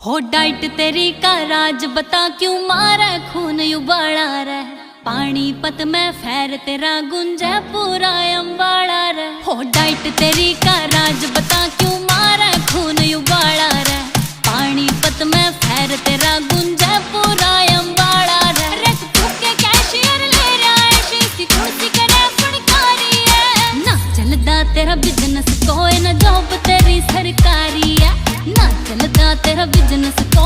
हो डाइट तेरी का राज बता क्यों मारे खून उबाला रे। पानीपत में फैर तेरा गुंजे पूरा अम्बाड़ा रे। हो डाइट तेरी का राज बता